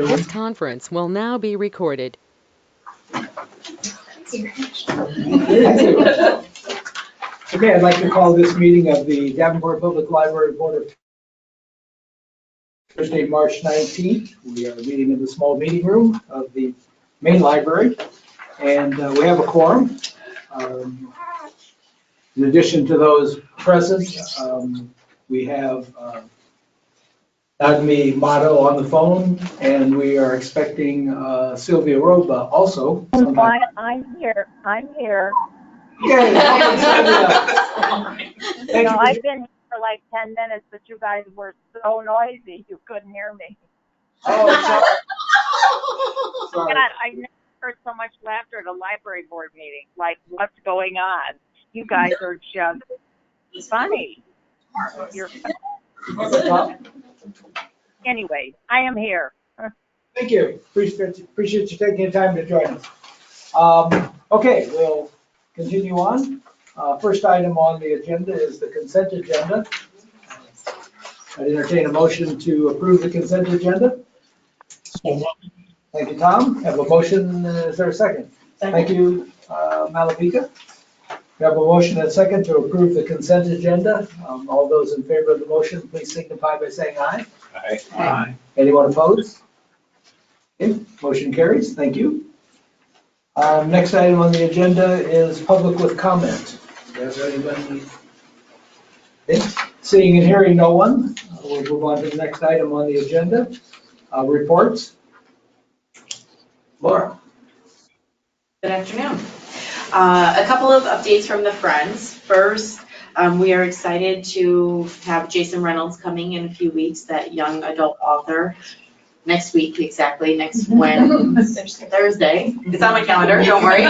This conference will now be recorded. Okay, I'd like to call this meeting of the Davenport Public Library Board of Thursday, March 19th. We are meeting in the small meeting room of the main library, and we have a quorum. In addition to those present, we have Agni Mato on the phone, and we are expecting Sylvia Roba also. I'm here. Yay, welcome, Sylvia. I've been here for like 10 minutes, but you guys were so noisy, you couldn't hear me. Oh, sorry. God, I never heard so much laughter at a library board meeting. Like, what's going on? You guys are just funny. You're funny. Anyway, I am here. Thank you. Appreciate you taking the time to join us. Okay, we'll continue on. First item on the agenda is the consent agenda. I'd entertain a motion to approve the consent agenda. Thank you, Tom. Have a motion. Is there a second? Thank you, Malapika. We have a motion and a second to approve the consent agenda. All those in favor of the motion, please signify by saying aye. Aye. Aye. Anyone opposed? Okay, motion carries. Thank you. Next item on the agenda is public with comment. Is there anybody? Okay. Seeing and hearing no one, we'll move on to the next item on the agenda. Reports. Laura. Good afternoon. A couple of updates from the Friends. First, we are excited to have Jason Reynolds coming in a few weeks, that young adult author. Next week, exactly, next Thursday. It's on my calendar, don't worry.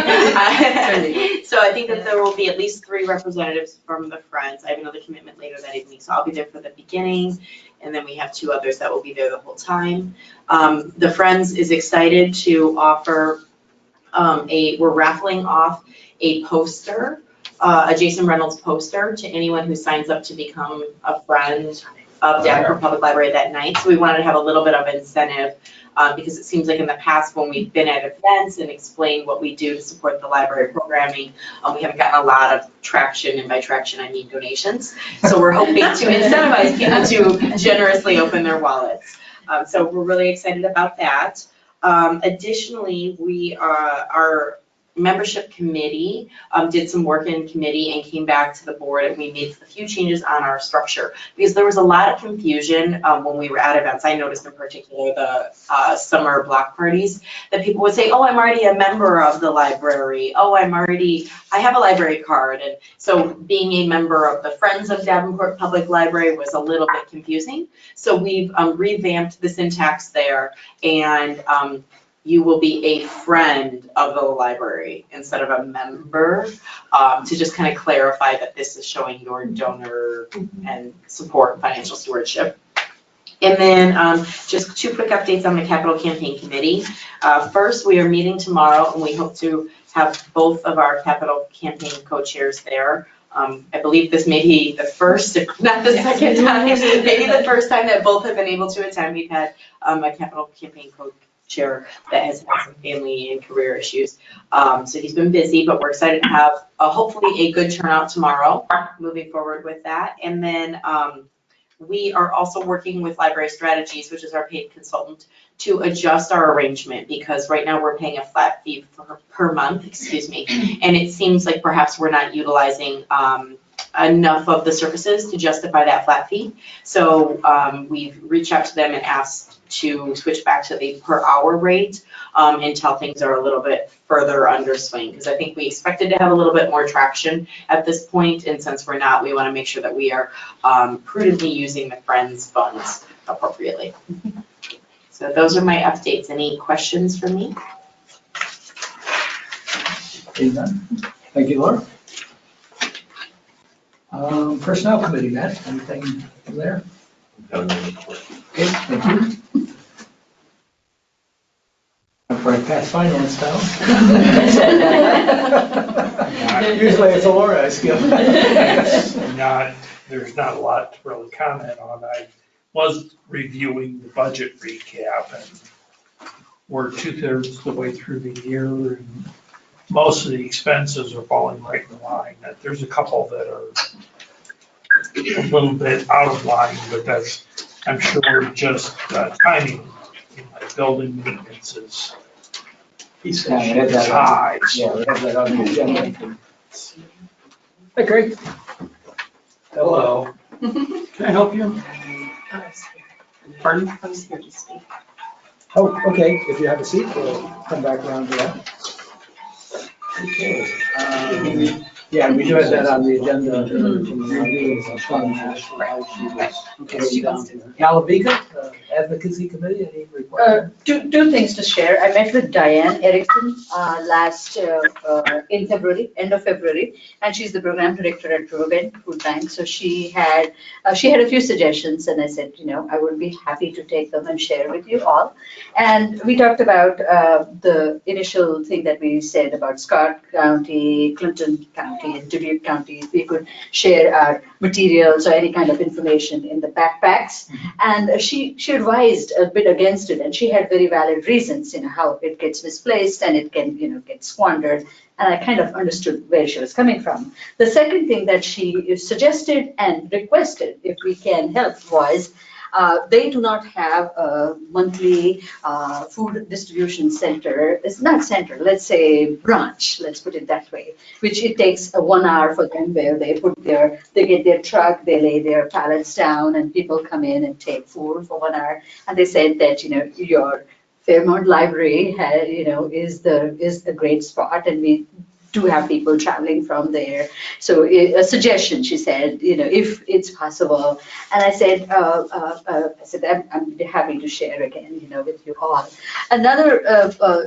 So I think that there will be at least 3 representatives from the Friends. I have another commitment later that evening, so I'll be there for the beginning, and then we have 2 others that will be there the whole time. The Friends is excited to offer we're raffling off a poster, a Jason Reynolds poster, to anyone who signs up to become a friend of Davenport Public Library that night. So we wanted to have a little bit of incentive because it seems like in the past when we've been at events and explained what we do to support the library programming, we haven't gotten a lot of traction, and by traction I mean donations. So we're hoping to incentivize people to generously open their wallets. So we're really excited about that. Additionally, our membership committee did some work in committee and came back to the board, and we made a few changes on our structure because there was a lot of confusion when we were at events. I noticed in particular the summer block parties that people would say, oh, I'm already a member of the library. Oh, I have a library card. And so being a member of the Friends of Davenport Public Library was a little bit confusing. So we've revamped the syntax there, and you will be a friend of the library instead of a member, to just kind of clarify that this is showing your donor and support financial stewardship. And then just 2 quick updates on the capital campaign committee. First, we are meeting tomorrow, and we hope to have both of our capital campaign co-chairs there. I believe this may be the first, if not the second time, maybe the first time that both have been able to attend. We've had a capital campaign co-chair that has had some family and career issues. So he's been busy, but we're excited to have hopefully a good turnout tomorrow, moving forward with that. And then we are also working with Library Strategies, which is our paid consultant, to adjust our arrangement, because right now we're paying a flat fee per month, and it seems like perhaps we're not utilizing enough of the services to justify that flat fee. So we've reached out to them and asked to switch back to the per hour rate until things are a little bit further under swing, because I think we expected to have a little bit more traction at this point, and since we're not, we want to make sure that we are prudently using the Friends funds appropriately. So those are my updates. Any questions for me? Thank you, Laura. Personnel committee, Matt, anything from there? Okay, thank you. I'm right past finance now. Usually it's a Laura skill. There's not a lot to really comment on. I was reviewing the budget recap, and we're 2/3 of the way through the year, and most of the expenses are falling right in line. There's a couple that are a little bit out of line, but that's, I'm sure, just timing. Like building maintenance is Yeah, we had that on- high. Yeah, we have that on the agenda. Hi, Craig. Hello. Can I help you? Pardon? I was here to speak. Oh, okay, if you have a seat, we'll come back around to that. Okay. Yeah, we do have that on the agenda. Okay, Calavika, Advocacy Committee, any report? Two things to share. I met with Diane Erickson last in February, end of February, and she's the program director at Rogan Food Bank. So she had a few suggestions, and I said, I would be happy to take them and share with you all. And we talked about the initial thing that we said about Scott County, Clinton County, and Dubuque County. We could share our materials or any kind of information in the backpacks. And she advised a bit against it, and she had very valid reasons, how it gets misplaced and it can, get squandered. And I kind of understood where she was coming from. The second thing that she suggested and requested, if we can help, was they do not have a monthly food distribution center. It's not center, let's say branch, let's put it that way, which it takes 1 hour for them where they get their truck, they lay their pallets down and people come in and take food for 1 hour. And they said that, your Fairmont Library is a great spot, and we do have people traveling from there. So a suggestion, she said, if it's possible. And I said, I'm happy to share again, with you all. Another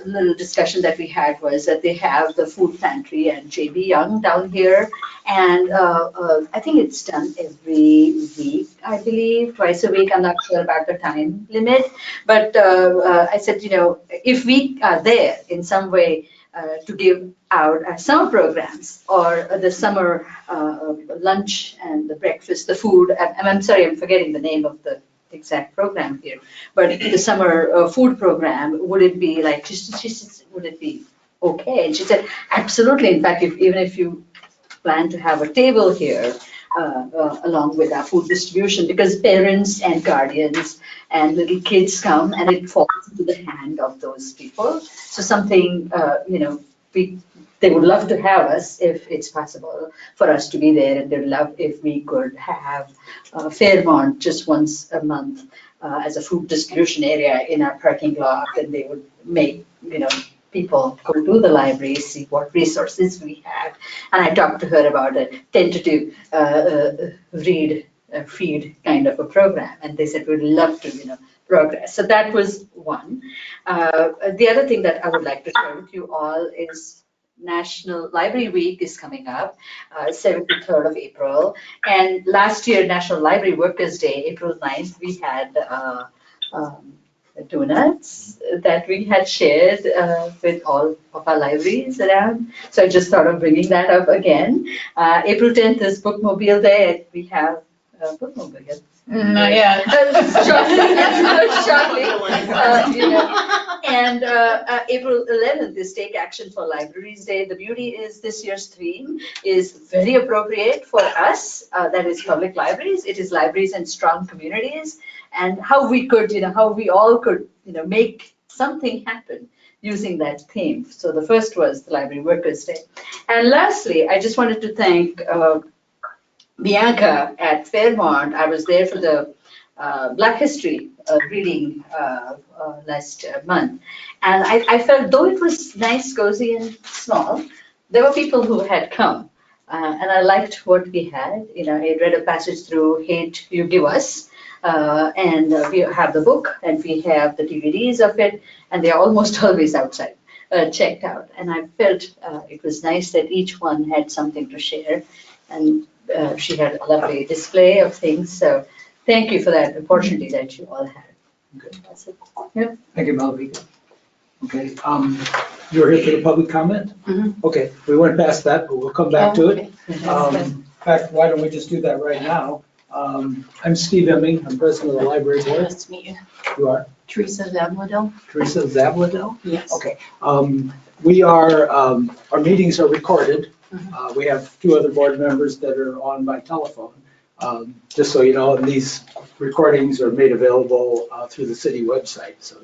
little discussion that we had was that they have the food pantry and JB Young down here. And I think it's done every week, I believe, twice a week. I'm not sure about the time limit. But I said, if we are there in some way, to give out summer programs or the summer lunch and the breakfast, the food. I'm sorry, I'm forgetting the name of the exact program here. But the summer food program, would it be like, she said, would it be okay? And she said, absolutely. In fact, even if you plan to have a table here, along with our food distribution, because parents and guardians and little kids come and it falls into the hand of those people. So something, they would love to have us if it's possible for us to be there, and they'd love if we could have Fairmont just once a month as a food distribution area in our parking lot, and they would make, people go to the library, see what resources we have. And I talked to her about a tentative feed kind of a program, and they said we'd love to, progress. So that was one. The other thing that I would like to share with you all is National Library Week is coming up, 7th to 3rd of April. And last year, National Library Workers' Day, April 9th, we had donuts that we had shared with all of our libraries around. So I just thought of bringing that up again. April 10th is Bookmobile Day. We have Bookmobile. Not yet. Shortly. And April 11th is Take Action for Libraries Day. The beauty is this year's theme is very appropriate for us, that is public libraries. It is libraries and strong communities, and how we could, how we all could, make something happen using that theme. So the first was the Library Workers' Day. And lastly, I just wanted to thank Bianca at Fairmont. I was there for the Black History reading last month. And I felt, though it was nice, cozy, and small, there were people who had come. And I liked what we had. I read a passage through Hate You Give Us. And we have the book, and we have the DVDs of it, and they're almost always outside, checked out. And I felt it was nice that each one had something to share. And she had a lovely display of things. So thank you for that opportunity that you all had. Good. That's it. Yep. Thank you, Malavika. Okay, you're here for the public comment? Mhm. Okay, we went past that, but we'll come back to it. Okay. In fact, why don't we just do that right now? I'm Steve Emming. I'm president of the library board. Nice to meet you. You are? Teresa Zabladell? Teresa Zabladell? Yes. Okay. Our meetings are recorded. We have two other board members that are on by telephone. Just so you know, and these recordings are made available through the city website, so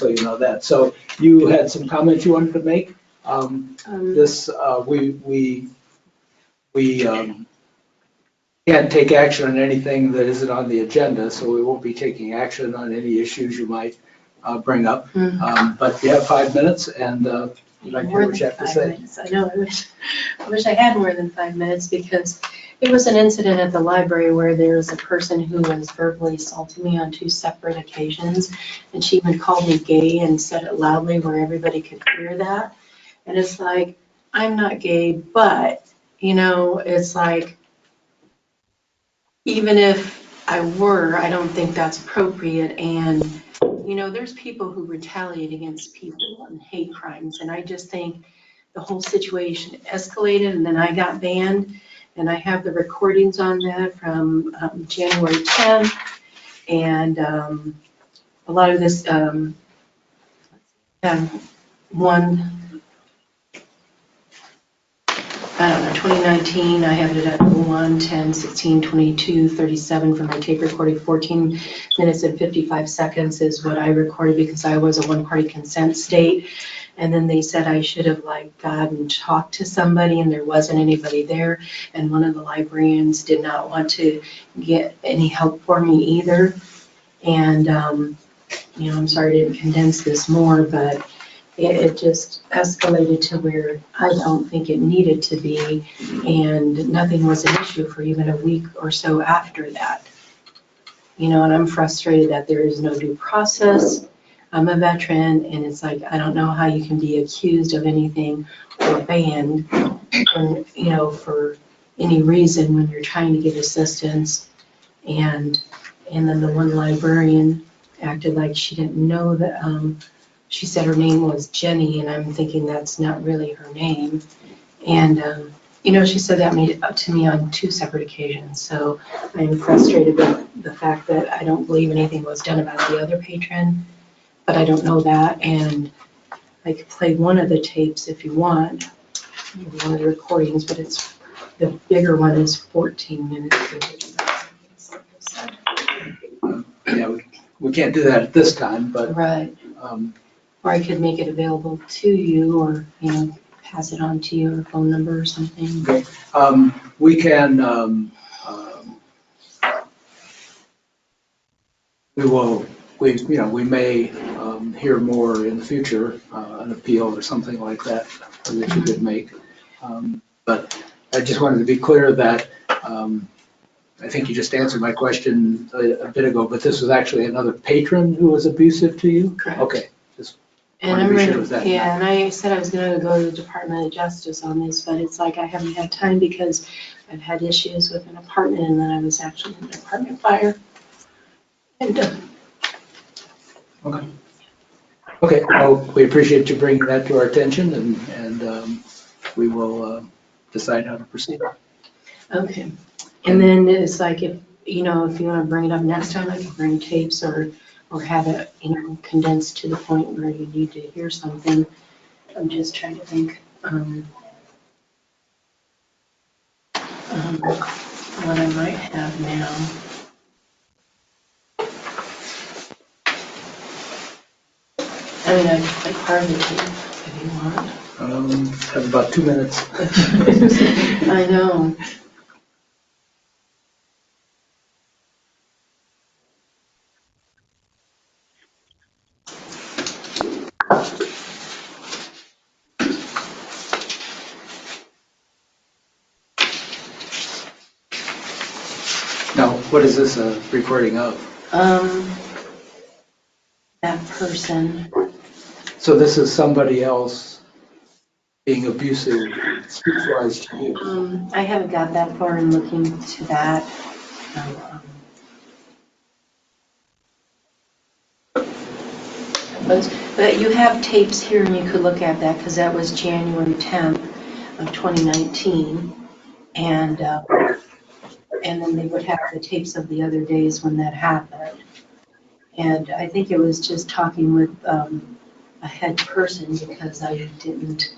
you know that. So you had some comments you wanted to make? We can't take action on anything that isn't on the agenda, so we won't be taking action on any issues you might bring up. But you have 5 minutes, and you'd like to hear what you have to say. I know, I wish I had more than 5 minutes, because it was an incident at the library where there was a person who was verbally assaulting me on 2 separate occasions, and she even called me gay and said it loudly where everybody could hear that. And it's like, I'm not gay, but, it's like, even if I were, I don't think that's appropriate. And, there's people who retaliate against people and hate crimes. And I just think the whole situation escalated, and then I got banned. And I have the recordings on that from January 10th. And a lot of this, one, I don't know, 2019, I have it at 1, 10, 16, 22, 37 for my tape recording. 14 minutes and 55 seconds is what I recorded because I was a one-party consent state. And then they said I should have gone and talked to somebody, and there wasn't anybody there. And one of the librarians did not want to get any help for me either. And, I'm sorry I didn't condense this more, but it just escalated to where I don't think it needed to be, and nothing was an issue for even a week or so after that. And I'm frustrated that there is no due process. I'm a veteran, and it's like, I don't know how you can be accused of anything or banned, for any reason when you're trying to get assistance. And then the one librarian acted like she didn't know that, she said her name was Jenny, and I'm thinking that's not really her name. And, she said that to me on 2 separate occasions. So I'm frustrated with the fact that I don't believe anything was done about the other patron, but I don't know that. And I could play one of the tapes if you want, one of the recordings, but the bigger one is 14 minutes. Yeah, we can't do that at this time, but. Right. Or I could make it available to you, or, pass it on to you, or phone number or something. Okay. We can, we may hear more in the future, an appeal or something like that that you could make. But I just wanted to be clear that I think you just answered my question a bit ago, but this was actually another patron who was abusive to you? Correct. Okay. And wanted to be sure it was that. yeah, and I said I was gonna go to the Department of Justice on this, but it's like I haven't had time because I've had issues with an apartment, and then I was actually in an apartment fire. And, Okay. Okay, well, we appreciate you bringing that to our attention, and we will decide how to proceed. okay. And then it's like, if you wanna bring it up next time, I can bring tapes or have it, condensed to the point where you need to hear something. I'm just trying to think, what I might have now. I mean, I could play part of the tape if you want. Have about 2 minutes. I know. Now, what is this a recording of? That person. So this is somebody else being abusive, speech-wise to you? I haven't got that far in looking to that. But you have tapes here, and you could look at that, because that was January 10th of 2019. And and then they would have the tapes of the other days when that happened. And I think it was just talking with a head person because I didn't.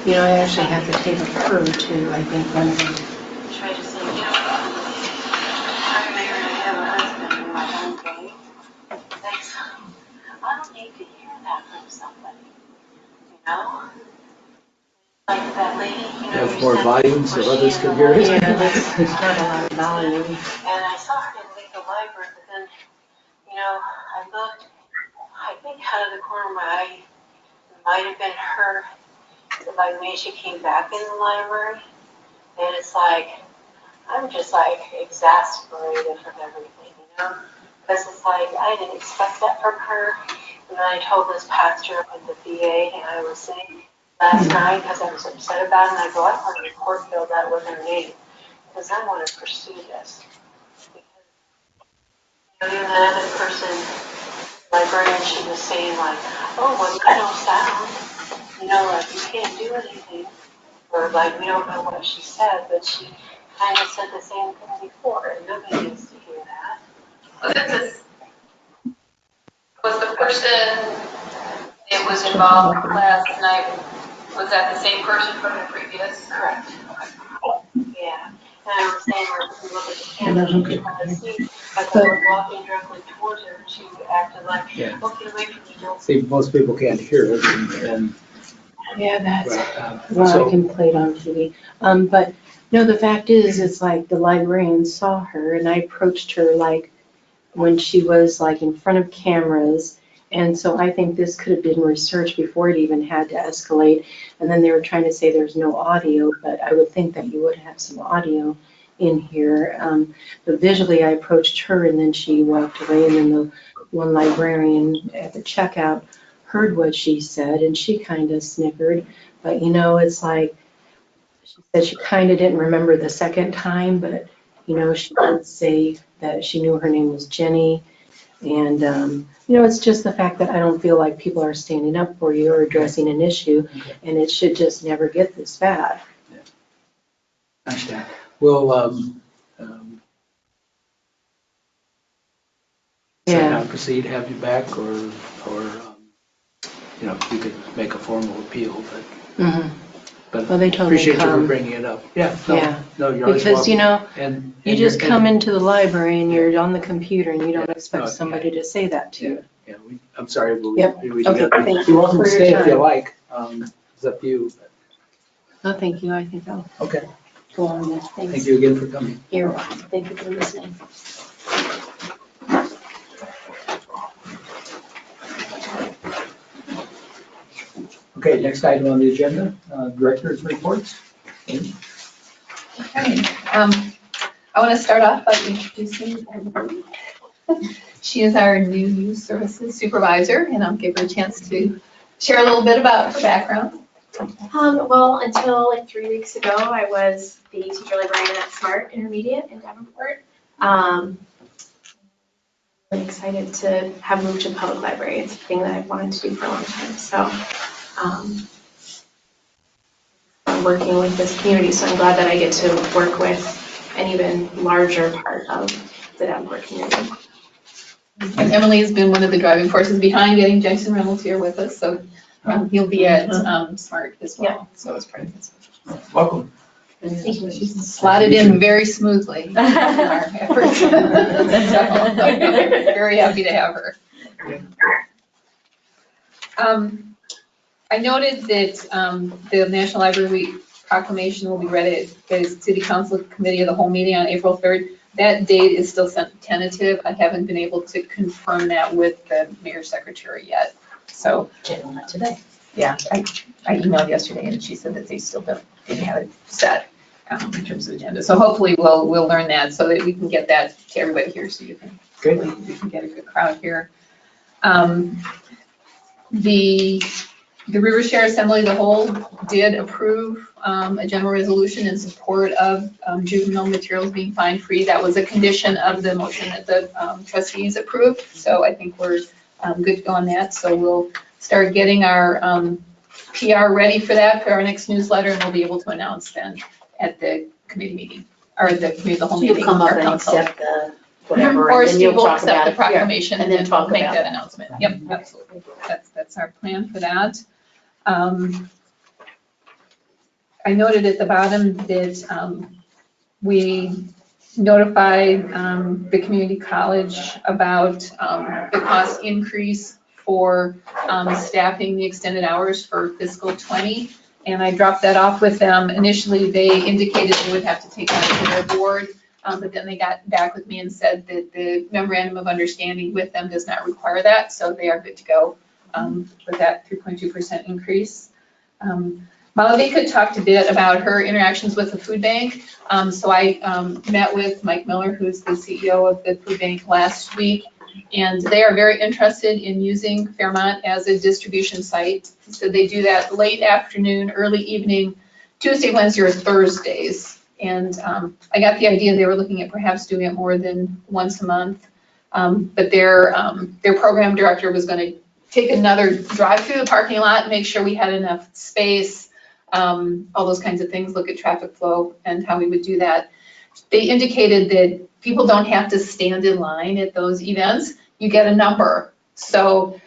You know, I actually have the tape of her too, I think, running. Try to say, I'm married, I have a husband in my own way. That's, I don't need to hear that from somebody, you know? Like that lady, you know. Have more volume so others can hear it. Yeah, there's not a lot of volume. And I saw her leave the library, but then, you know, I looked, I think out of the corner of my eye, it might have been her, like when she came back in the library. And it's like, I'm just like exasperated from everything, you know? Because it's like, I didn't expect that from her. And then I told this pastor at the VA, and I was saying last night, because I was upset about it, and I go, I want to court bill that with her name, because I want to pursue this. Because, you know, even that other person, librarian, she was saying like, oh, well, you don't sound, you know, like you can't do anything. Or like, we don't know what she said, but she kind of said the same thing before, and nobody needs to hear that. Was the person that was involved last night, was that the same person from the previous? Correct. Yeah. And I was saying, like, if you look at the camera, you can kind of see, like, I was walking directly towards her, and she acted like, Yeah. oh, get away from me, don't. See, most people can't hear it, and Yeah, that's, well, I so, can play it on TV. But no, the fact is, it's like the librarian saw her and I approached her like when she was like in front of cameras. And so I think this could have been researched before it even had to escalate. And then they were trying to say there's no audio, but I would think that you would have some audio in here. But visually I approached her and then she walked away, and then the one librarian at the checkout heard what she said and she kind of snickered. But you know, it's like, she said she kind of didn't remember the second time, but you know, she did say that she knew her name was Jenny. And, you know, it's just the fact that I don't feel like people are standing up for you or addressing an issue, and it should just never get this bad. I understand. We'll, Yeah. proceed, have you back, or, you know, you could make a formal appeal, Mhm. but Well, they told me appreciate you for come. bringing it up. Yeah, no, Yeah. no, you're always Because, you welcome. know, And you and just you're- come into the library and you're on the computer and you don't Yeah. expect No, somebody to say that to you. Yeah, I'm sorry, but Yep. we Okay, got- thank you're you welcome for to your stay if you time. like. It's up to you. No, thank you. I think I'll Okay, go on then. thank Thanks. you again for coming. You're welcome. Thank you for listening. Okay, next item on the agenda, director's reports. Okay. I want to start off by introducing everybody. She is our new youth services supervisor, and I'll give her a chance to share a little bit about her background. Well, until like 3 weeks ago, I was the teacher librarian at Smart Intermediate in Davenport. I'm excited to have moved to public library. It's a thing that I've wanted to do for a long time. So I'm working with this community, so I'm glad that I get to work with an even larger part of the Davenport community. And Emily has been one of the driving forces behind getting Jason Reynolds here with us, so he'll be at Smart as well. So it's part of this. Welcome. She's slotted in very smoothly in our efforts. So, very happy to have her. I noted that the National Library Week proclamation will be read at the City Council Committee of the whole meeting on April 3rd. That date is still tentative. I haven't been able to confirm that with the mayor's secretary yet. So Today. yeah, I emailed yesterday and she said that they still didn't have it set in terms of agenda. So hopefully we'll learn that so that we can get that to everybody here so you can, we can get a good crowd here. The River Share Assembly, the whole, did approve a general resolution in support of juvenile materials being fine-free. That was a condition of the motion that the trustees approved. So I think we're good to go on that. So we'll start getting our PR ready for that, for our next newsletter, and we'll be able to announce then at the committee meeting, or the committee, the whole So you meeting. come up our and council. accept the whatever, Or and then Steve you'll will talk accept about the it. proclamation Yeah, and then talk make about that it. announcement. Yep, absolutely. That's our plan for that. I noted at the bottom that we notified the community college about the cost increase for staffing the extended hours for fiscal '20. And I dropped that off with them. Initially, they indicated they would have to take that to their board, but then they got back with me and said that the memorandum of understanding with them does not require that, so they are good to go with that 3.2% increase. Malavika talked a bit about her interactions with the food bank. So I met with Mike Miller, who's the CEO of the food bank, last week, and they are very interested in using Fairmont as a distribution site. So they do that late afternoon, early evening, Tuesday, Wednesday, or Thursdays. And I got the idea they were looking at perhaps doing it more than once a month. But their program director was going to take another drive through the parking lot, make sure we had enough space, all those kinds of things, look at traffic flow and how we would do that. They indicated that people don't have to stand in line at those events. You get a number. So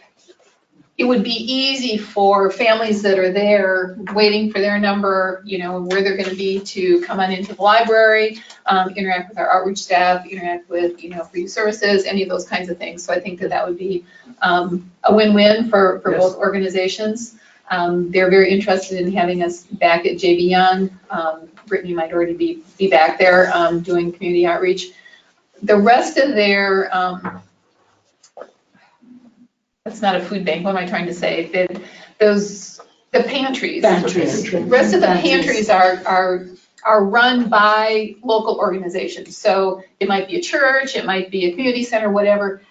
it would be easy for families that are there waiting for their number, you know, where they're going to be, to come on into the library, interact with our outreach staff, interact with, you know, free services, any of those kinds of things. So I think that that would be a win-win for Yes. both organizations. They're very interested in having us back at JB Young. Brittany might already be back there doing community outreach. The rest of their, that's not a food bank, what am I trying to say? The pantries. The rest of the pantries are run by local organizations. So it might be a church, it might be a community center, whatever.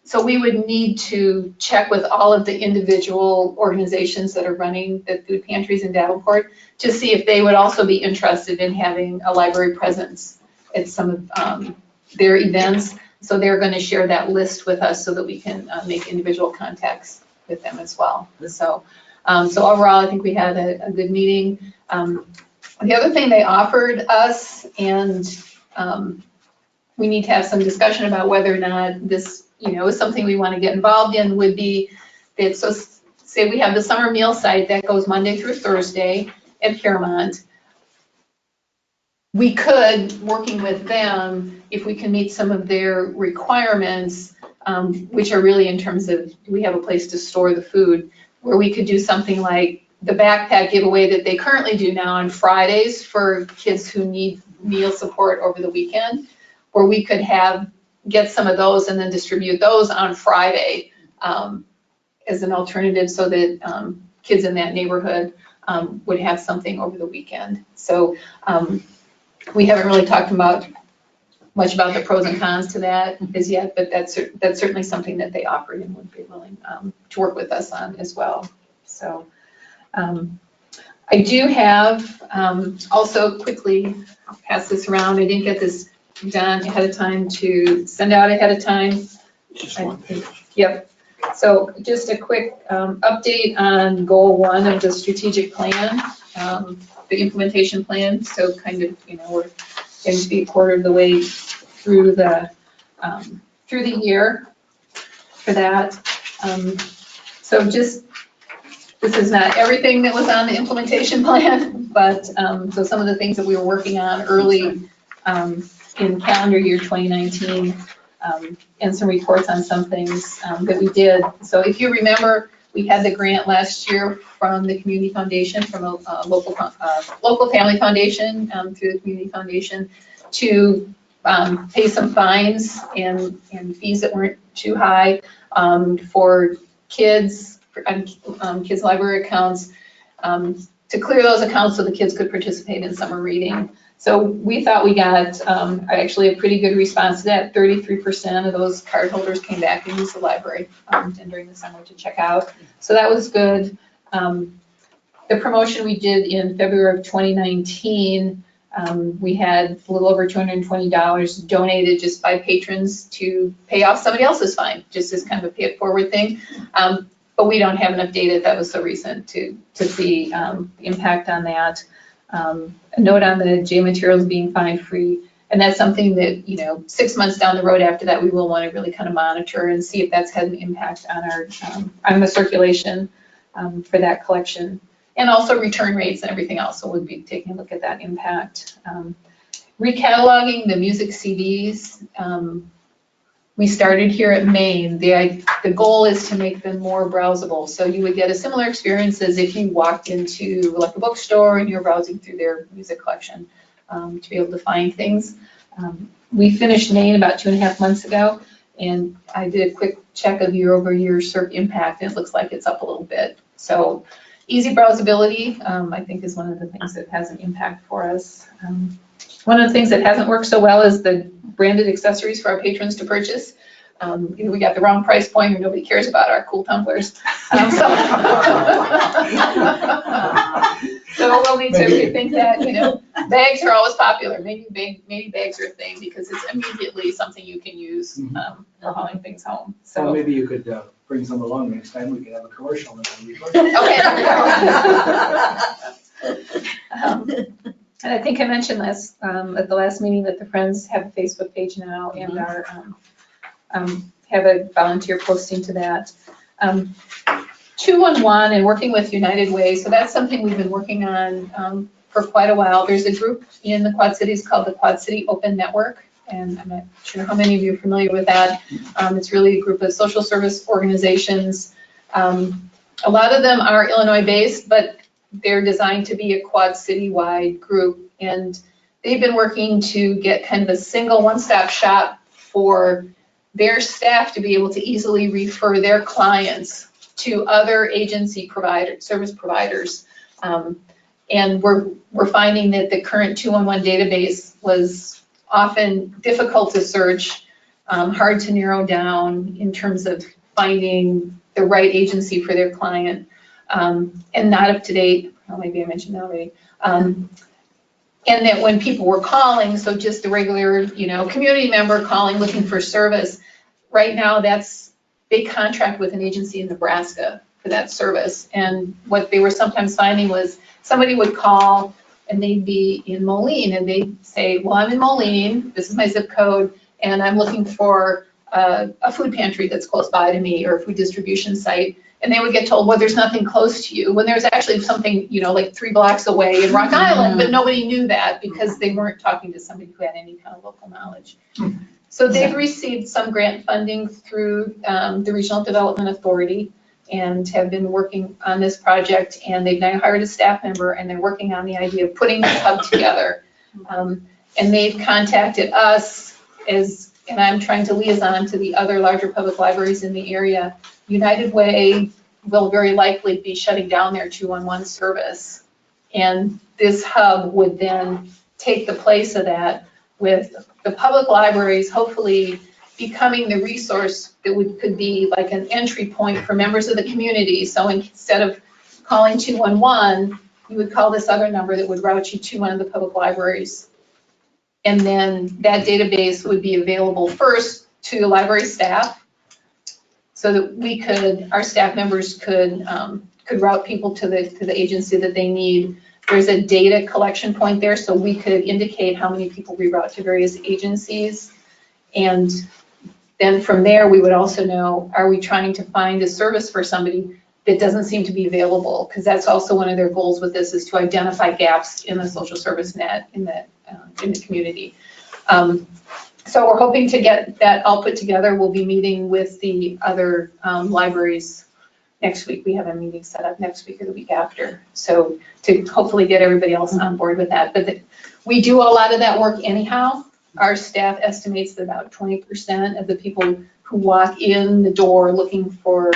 So we would need to check with all of the individual organizations that are running the food pantries in Davenport to see if they would also be interested in having a library presence at some of their events. So they're going to share that list with us so that we can make individual contacts with them as well. So overall, I think we had a good meeting. The other thing they offered us, and we need to have some discussion about whether or not this, you know, is something we want to get involved in, would be that, so say we have the summer meal site that goes Monday through Thursday at Fairmont. We could, working with them, if we can meet some of their requirements, which are really in terms of, do we have a place to store the food, where we could do something like the backpack giveaway that they currently do now on Fridays for kids who need meal support over the weekend, where we could get some of those and then distribute those on Friday as an alternative, so that kids in that neighborhood would have something over the weekend. So we haven't really talked much about the pros and cons to that as yet, but that's certainly something that they offered and would be willing to work with us on as well. So I do have, also quickly, I'll pass this around. I didn't get this done ahead of time to send out ahead of time. Just one page. Yep. So just a quick update on goal 1 of the strategic plan, the implementation plan. So kind of, you know, we're going to be a quarter of the way through the year for that. So just, this is not everything that was on the implementation plan, but so some of the things that we were working on early in calendar year 2019, and some reports on some things that we did. So if you remember, we had the grant last year from the Community Foundation, from a local family foundation, through the Community Foundation, to pay some fines and fees that weren't too high for kids, kids' library accounts, to clear those accounts so the kids could participate in summer reading. So we thought we got actually a pretty good response to that. 33% of those cardholders came back and used the library during the summer to check out. So that was good. The promotion we did in February of 2019, we had a little over $220 donated just by patrons to pay off somebody else's fine, just as kind of a pay it forward thing. But we don't have enough data that was so recent to see the impact on that. A note on the J materials being fine free. And that's something that, 6 months down the road after that, we will want to really kind of monitor and see if that's had an impact on our, on the circulation for that collection. And also return rates and everything else, so we'll be taking a look at that impact. Recataloging the music CDs, we started here at Maine. The goal is to make them more browsable, so you would get a similar experience as if you walked into like a bookstore and you're browsing through their music collection to be able to find things. We finished Maine about 2.5 months ago, and I did a quick check of year-over-year SERP impact, and it looks like it's up a little bit. So easy browsability, I think, is one of the things that has an impact for us. One of the things that hasn't worked so well is the branded accessories for our patrons to purchase. Either we got the wrong price point or nobody cares about our cool tumblers. So we'll need to rethink that. Bags are always popular. Maybe bags are a thing because it's immediately something you can use for hauling things home. So Well, maybe you could bring some along next time. We could have a commercial. Okay. And I think I mentioned last at the last meeting that the Friends have a Facebook page now and are have a volunteer posting to that. 211 and working with United Way, so that's something we've been working on for quite a while. There's a group in the Quad Cities called the Quad City Open Network, and I'm not sure how many of you are familiar with that. It's really a group of social service organizations. A lot of them are Illinois-based, but they're designed to be a Quad City-wide group, and they've been working to get kind of a single one-stop shop for their staff to be able to easily refer their clients to other agency service providers. And we're finding that the current 211 database was often difficult to search, hard to narrow down in terms of finding the right agency for their client, and not up to date. Well, maybe I mentioned that already. And that when people were calling, so just a regular, community member calling looking for service, right now they contract with an agency in Nebraska for that service. And what they were sometimes finding was somebody would call and they'd be in Moline and they'd say, well, I'm in Moline, this is my zip code, and I'm looking for a food pantry that's close by to me or a food distribution site. And they would get told, well, there's nothing close to you, when there's actually something, like 3 blocks away in Rock Island, but nobody knew that because they weren't talking to somebody who had any kind of local knowledge. So they've received some grant funding through the Regional Development Authority and have been working on this project, and they've now hired a staff member and they're working on the idea of putting this hub together. And they've contacted us and I'm trying to liaison to the other larger public libraries in the area. United Way will very likely be shutting down their 211 service. And this hub would then take the place of that, with the public libraries hopefully becoming the resource that could be like an entry point for members of the community. So instead of calling 211, you would call this other number that would route you to one of the public libraries. And then that database would be available first to the library staff so that our staff members could route people to the agency that they need. There's a data collection point there, so we could indicate how many people we route to various agencies. And then from there, we would also know, are we trying to find a service for somebody that doesn't seem to be available? Because that's also one of their goals with this, is to identify gaps in the social service net in the community. So we're hoping to get that all put together. We'll be meeting with the other libraries next week. We have a meeting set up next week or the week after. So to hopefully get everybody else on board with that. But we do a lot of that work anyhow. Our staff estimates that about 20% of the people who walk in the door looking for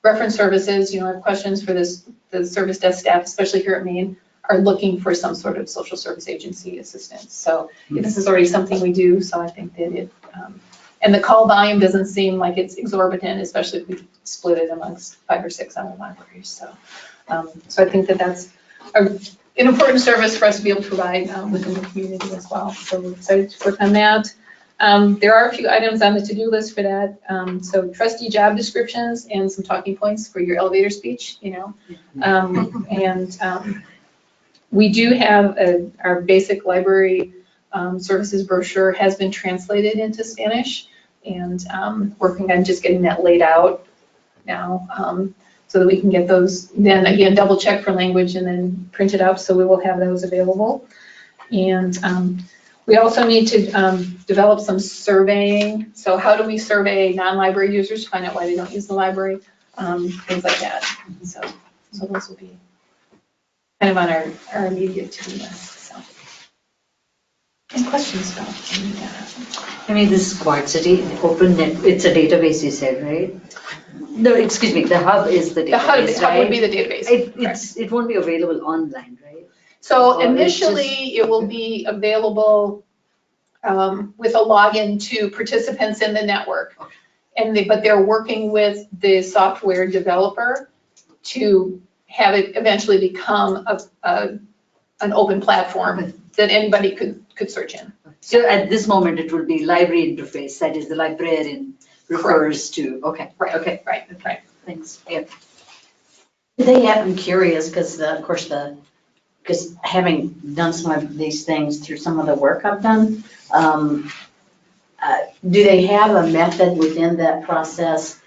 reference services, have questions for the service desk staff, especially here at Maine, are looking for some sort of social service agency assistance. So this is already something we do, so I think that And the call volume doesn't seem like it's exorbitant, especially if we split it amongst 5 or 6 other libraries. So I think that that's an important service for us to be able to provide within the community as well. So we're excited to work on that. There are a few items on the to-do list for that. So trustee job descriptions and some talking points for your elevator speech, you know. We do have our basic library services brochure has been translated into Spanish, and working on just getting that laid out now, so that we can get those, then again, double check for language and then print it out, so we will have those available. And we also need to develop some surveying. So how do we survey non-library users to find out why they don't use the library? Things like that. So those will be kind of on our immediate to-do list. So. Any questions about any of that? I mean, this Quad City open net, it's a database you said, right? No, excuse me, the hub is the database, The hub would be the database. It won't be available online, right? So initially, it will be available with a login to participants in the network. But they're working with the software developer to have it eventually become an open platform that anybody could search in. So at this moment, it will be library interface, that is the librarian refers to, okay. Right. Okay. Right. Thanks, yeah. I'm curious, because of course because having done some of these things through some of the work I've done, do they have a method within that process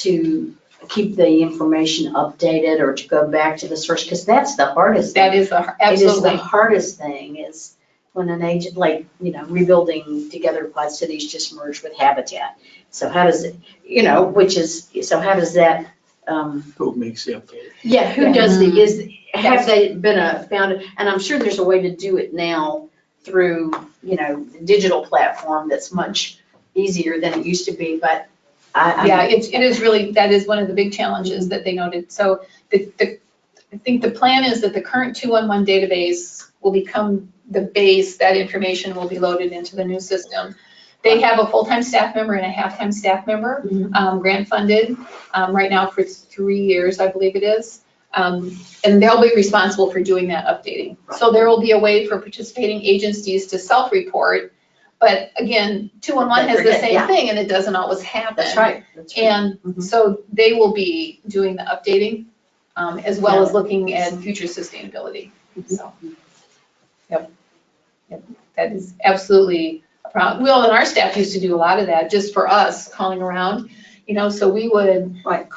to keep the information updated or to go back to the source? Because that's the hardest thing. That is absolutely. It is the hardest thing is when an agent, like, rebuilding together Quad Cities just merged with Habitat. So how does it, how does that, Who makes the update? yeah, who does have they been founded? And I'm sure there's a way to do it now through, digital platform that's much easier than it used to be, but it is really, that is one of the big challenges that they noted. So I think the plan is that the current 211 database will become the base, that information will be loaded into the new system. They have a full-time staff member and a half-time staff member, grant funded, right now for 3 years, I believe it is. And they'll be responsible for doing that updating. So there will be a way for participating agencies to self-report. But again, 211 has the same thing and it doesn't always happen. That's right. And so they will be doing the updating, as well as looking at future sustainability. So, yep. That is absolutely a problem. Well, and our staff used to do a lot of that just for us, calling around, so we would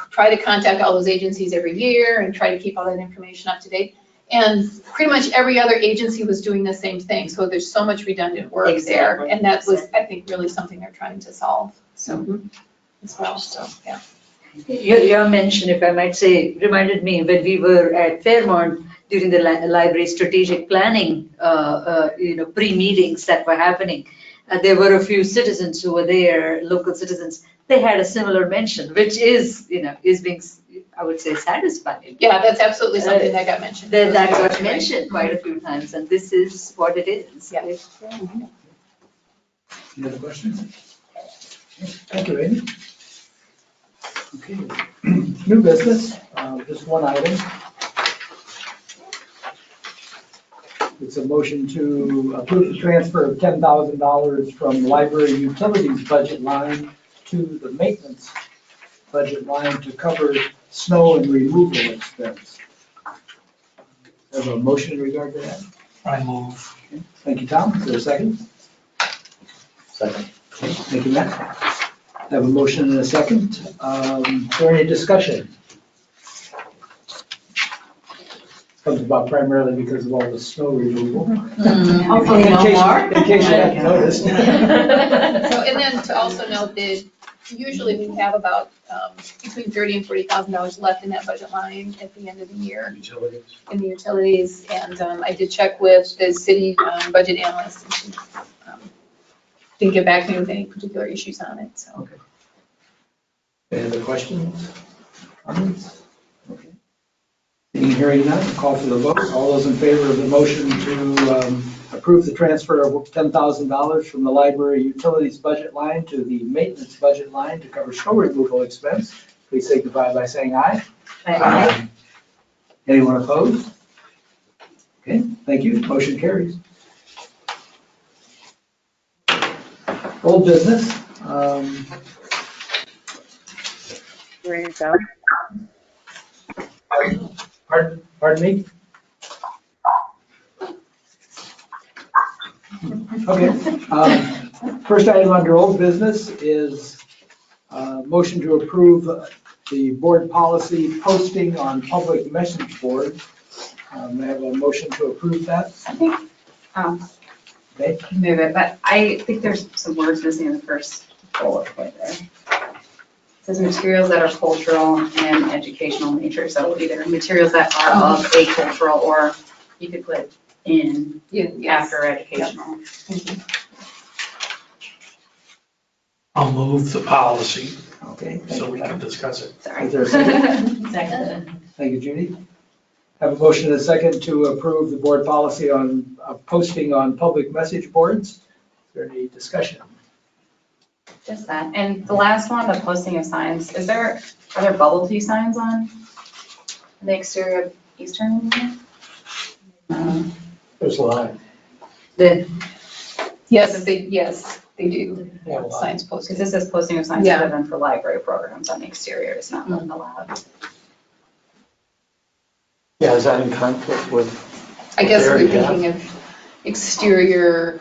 try to contact all those agencies every year and try to keep all that information up to date. And pretty much every other agency was doing the same thing. So there's so much redundant work there. And that was, I think, really something they're trying to solve. So, as well, so, yeah. Your mention, if I might say, reminded me when we were at Fairmont during the library strategic planning, pre-meetings that were happening. There were a few citizens who were there, local citizens. They had a similar mention, which is being, I would say, satisfying. Yeah, that's absolutely something that got mentioned. That got mentioned quite a few times, and this is what it is. Yeah. Any other questions? Thank you, Amy. Okay, new business, just one item. It's a motion to approve the transfer of $10,000 from the library utilities budget line to the maintenance budget line to cover snow and removal expense. Have a motion in regard to that? I move. Okay. Thank you, Tom. Is there a second? Second. Okay. Thank you, Matt. Have a motion and a second. Is there any discussion? Comes about primarily because of all the snow removal. hopefully no more. In case you haven't noticed. So, and then to also note that usually we have about between $30,000 and $40,000 left in that budget line at the end of the year. Utilities. In the utilities, and I did check with the city budget analyst, and she didn't get back to me with any particular issues on it, so. Okay. Any other questions? Comments? Okay. Seeing and hearing none, call for the vote. All those in favor of the motion to approve the transfer of $10,000 from the library utilities budget line to the maintenance budget line to cover snow removal expense. Please signify by saying aye. Aye. Anyone opposed? Okay, thank you. Motion carries. Old business. There you go. Pardon me? Okay. First item under old business is motion to approve the board policy posting on public message board. May I have a motion to approve that? I think, Okay. move it, but I think there's some words missing in the first bullet point there. It says materials that are cultural and educational nature, so either materials that are of a cultural, or you could put in after educational. I'll move the policy Okay. so we can discuss it. Sorry. Is there a second? Second. Thank you, Judy. Have a motion and a second to approve the board policy on posting on public message boards. Is there any discussion? Just that. And the last one, the posting of signs, are there bubble tea signs on the exterior of Eastern? There's a lot. Yes, they do. Yeah, a lot. Signs Because posted. this says posting of signs Yeah. other than for library programs on the exterior is not allowed. Yeah, is that in conflict with? I guess There we're you go. thinking of exterior,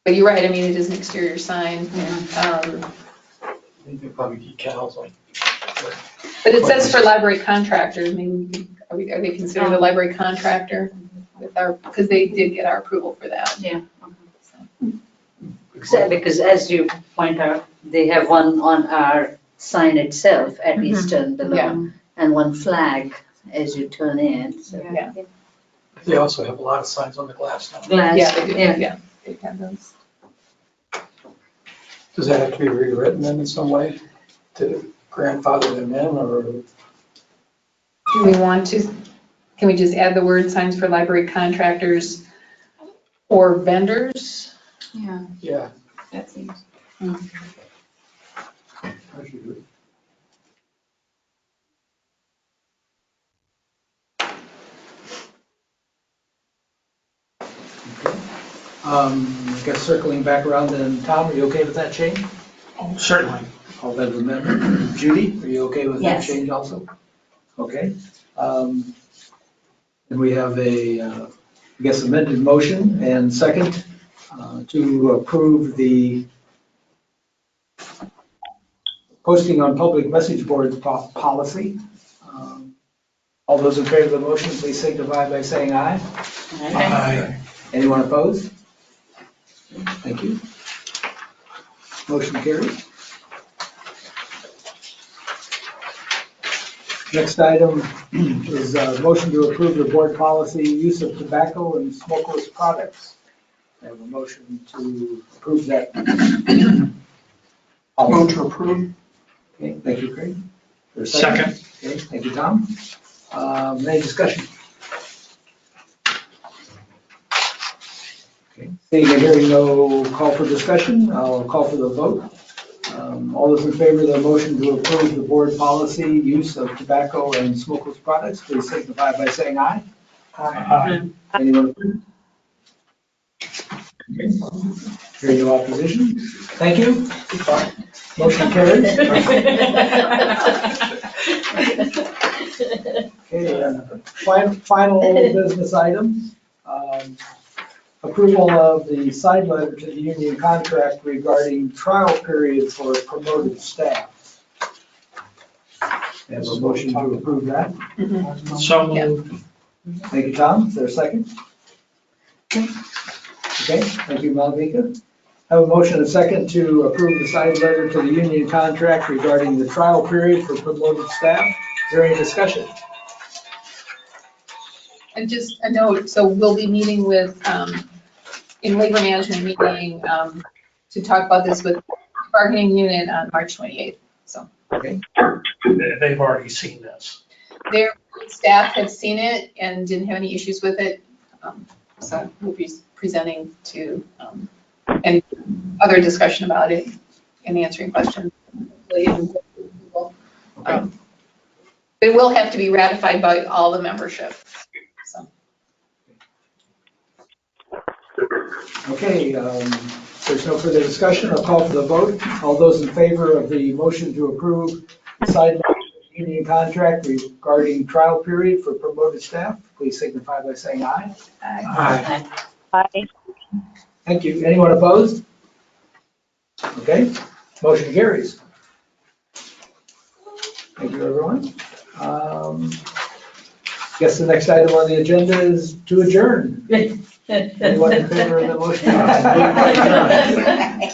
but you're right, I mean, it is an exterior sign. I think they probably decals on. But it says for library contractors, I mean, are they considered a library contractor with our, because they did get our approval for that. Yeah. Exactly, because as you point out, they have one on our sign itself at Eastern below, and one flag as you turn in, so. Yeah. They also have a lot of signs on the glass now. Glass, Yeah, they do, yeah. yeah, they have those. Does that have to be rewritten then in some way to grandfather them in, or? Do we want to, can we just add the word signs for library contractors or vendors? Yeah, Yeah. that seems. I guess circling back around then, Tom, are you okay with that change? Oh, certainly. All that amendment. Judy, are you okay with that Yes. change also? Okay. And we have a, I guess, amended motion and second to approve the posting on public message board policy. All those in favor of the motion, please signify by saying aye. Aye. Anyone opposed? Thank you. Motion carries. Next item is a motion to approve the board policy use of tobacco and smokeless products. I have a motion to approve that. Move to approve. Okay, thank you, Craig. There's a Second. Okay, thank you, Tom. Any discussion? Okay, seeing and hearing no call for discussion, I'll call for the vote. All those in favor of the motion to approve the board policy use of tobacco and smokeless products, please signify by saying aye. Aye. Anyone opposed? Okay. Hearing no opposition, thank you. Motion carries. Okay, final old business item. Approval of the side letter to the union contract regarding trial period for promoted staff. Have a motion to approve that. So moved. Thank you, Tom. Is there a second? Okay, thank you, Malavika. Have a motion and a second to approve the side letter to the union contract regarding the trial period for promoted staff. Is there any discussion? And just a note, so we'll be meeting with, in labor management meeting, to talk about this with bargaining unit on March 28th, so. Okay. They've already seen this. Their staff have seen it and didn't have any issues with it. So we'll be presenting to, and other discussion about it and answering questions. It will have to be ratified by all the membership, so. Okay, if there's no further discussion, I'll call for the vote. All those in favor of the motion to approve the sideline union contract regarding trial period for promoted staff, please signify by saying aye. Aye. Thank you. Anyone opposed? Okay, motion carries. Thank you, everyone. Guess the next item on the agenda is to adjourn. Anyone in favor of the motion?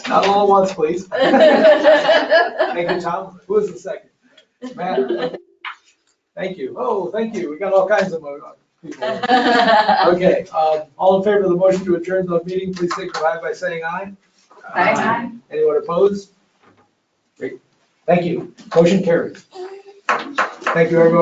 Not all at once, please. Thank you, Tom. Who was the second? Matt? Thank you. Oh, thank you. We got all kinds of people. Okay, all in favor of the motion to adjourn the meeting, please signify by saying aye. Aye. Anyone opposed? Great. Thank you. Motion carries. Thank you, everyone.